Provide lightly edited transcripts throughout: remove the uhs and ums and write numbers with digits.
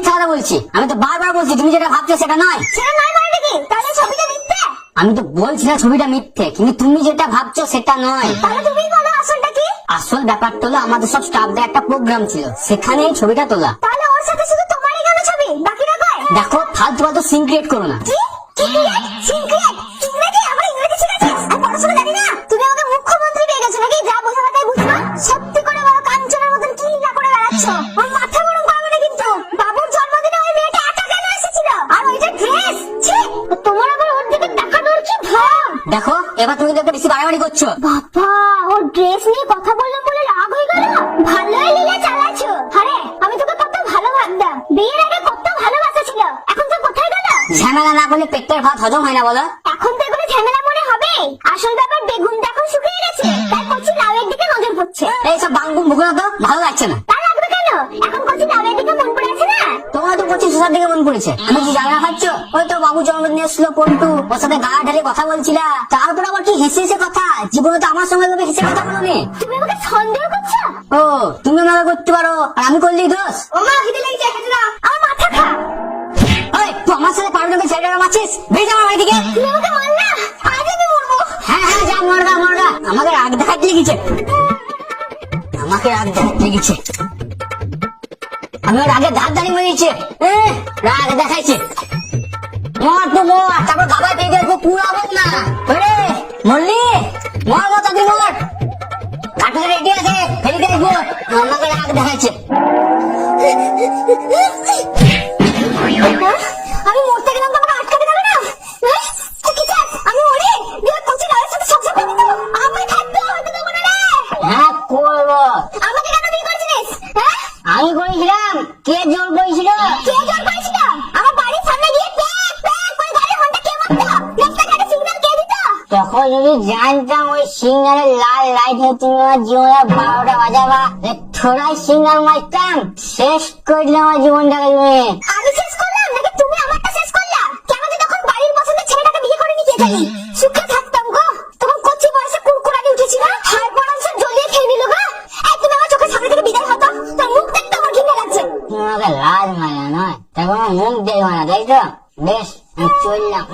মিথ্যা কথা বলছি? আমি তো বারবার বলছি তুমি যেটা ভাবছো সেটা নয়। সেটা নয় মানে কি? তাহলে ছবিটা মিথ্যে? আমি তো বলছি না ছবিটা মিথ্যে, কিন্তু তুমি যেটা ভাবছো সেটা নয়। তাহলে তুমি বলো আসলটা কি? আসল ব্যাপারটা হলো আমাদের সব স্টাফদের একটা প্রোগ্রাম ছিল, সেখানে এই ছবিটা তোলা। তাহলে ওর সাথে শুধু তোমারই কেন ছবি, বাকিরা কয়? দেখো ফালতু ফালতু সিন ক্রিয়েট করো না। কি কি ক্রিয়েট? Scene create? ইংরেজি? আমরা ইংরেজি শিখেছিস? আমি পড়াশোনা জানি না? তুমি আমাকে মুখ্যমন্ত্রী পেয়ে গেছো নাকি? যা বোঝা তাই বুঝবা। সত্যি করে বলো, কাঞ্চনের মতন কি না করে বেড়াচ্ছ? ওর মাথা গরম করবে না কিন্তু। বাবুর জন্মদিনে ওই মেয়েটা একা কেন এসেছিল? আর ওইটা ড্রেস, ছি! তোমার আবার ওর দিকে তাকানোর কি ভাব? দেখো এবার তুমি তো বেশি বাড়াবাড়ি করছো। বাবা, ওর ড্রেস নিয়ে কথা বললাম বলে রাগ হয়ে গেল? ভালোই লীলা চালাচ্ছো। আরে আমি তোকে কত ভালো ভাবতাম, বিয়ের আগে কত ভালোবাসা ছিল, এখন তো কোথায় গেল? ঝামেলা না করলে পেটের ভাত হজম হয় না বলো? এখন তো এগুলো ঝামেলা মনে হবে। আসল ব্যাপার বেগুনটা এখন শুকিয়ে গেছে, তাই কচি লাউয়ের দিকে নজর পড়ছে। এইসব বাঙ্গুম ভুগো তো ভালো লাগছে না। তা লাগবে কেন? এখন কচি লাউয়ের দিকে মন পড়ে আছে না? তোমার তো পঁচিশ হাজার দিকে মন পড়েছে। আমি কি জানা খাচ্ছ? ওই তো বাবু জন্মদিন এসেছিল পল্টু, ওর সাথে গা ঢালে কথা বলছিলা, তারপর আবার কি হেসে হেসে কথা। জীবনে তো আমার সঙ্গে লোকে হেসে কথা বলোনি। তুমি আমাকে সন্দেহ করছো? ও তুমি আমাকে করতে পারো আর আমি করলেই দোষ? ও মা, খিদে লেগেছে, খেতে দাও। আমার মাথা খা। ওই তুই আমার সাথে পারবে ছেলেটা মারছিস? বেরিয়ে আমার বাড়ি থেকে। তুমি আমাকে মারলা, আজ আমি মরবো। হ্যাঁ হ্যাঁ যা মরগা মরগা। আমাকে রাগ দেখাতে লেগেছে, আমাকে রাগ দেখাতে লেগেছে। আমি ওর আগে দাঁত দাঁড়িয়ে মরেছে, রাগ দেখাইছে। মর তো মর, তারপর বাবা পেয়ে দেখবো পুরাবো না। ওরে মরলি, মর মর তাদের মর। কাঠুরে রেডি আছে, ফেলে দেখবো। আমাকে রাগ দেখাইছে। আমি মরতে গেলাম তো আমাকে আটকাতে দেবে না? কি চাস আমি মরি? দিয়ে কচি লাউয়ের সাথে সংসার করবি তো? আমায় থাকতে হয়তো দেবো না রে। হ্যাঁ করবো। আমাকে কেন বিয়ে করেছিলিস? হ্যাঁ, আমি করেছিলাম, কে জোর করেছিল? কে জোর করেছিল? আমার বাড়ির সামনে গিয়ে প্যাক প্যাক করে গাড়ির হর্নটা কে মারতো? রাস্তাঘাটে সিগন্যাল কে দিত? তখন যদি জানতাম ওই সিগন্যালের লাল লাইট হয়ে তুমি আমার জীবনে 12টা বাজাবা, থোড়াই সিগন্যাল মারতাম, শেষ করলে আমার জীবনটাকে তুমি। আমি শেষ করলাম নাকি তুমি আমারটা শেষ করলা? কেন যে তখন বাড়ির পছন্দের ছেলেটাকে বিয়ে করে নিয়ে জানি সুখে থাকতাম গো। তখন কচি বয়সে কুরকুরানি উঠেছিল, হাড় পড়াংশ জ্বলিয়ে খেয়ে নিল গো। এই তুমি আমার চোখের সামনে থেকে বিদায় হতো, তোর মুখ দেখতে আমার ঘৃণা লাগছে। তুমি আমাকে লাল মারা নয়, তখন আমার মুখ দেখে মারা, তাই তো? বেশ আমি চললাম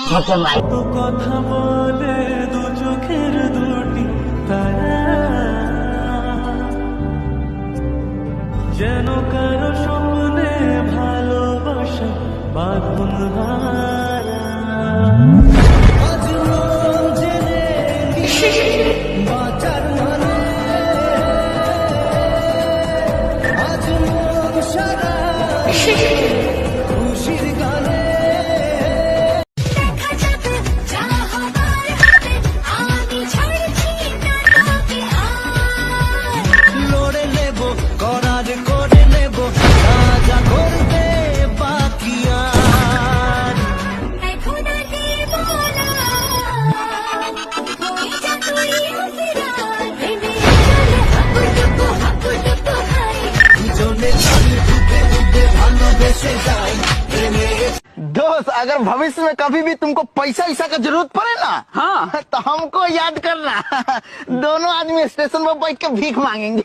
থেকে বাড়ি। কথা বলে দু চোখের দুটি তারা, যেন কারো স্বপ্নে ভালোবাসা বাঁধন হারা। আজ মন জেনে নিয়ে বাঁচার মানে, আজ মন সারা খুশির গানে। লড়ে নেব, করার করে নেব, রাজা করতে বাকি আর। দুজনে চলে ডুবে ডুবে ভালোবেসে যাই প্রেমে। दोस्त अगर भविष्य में कभी भी तुमको पैसा ईसा का जरूरत पड़े ना, हाँ, तो हमको याद करना। दोनों आदमी स्टेशन पर बैठ के भीख मांगेंगे।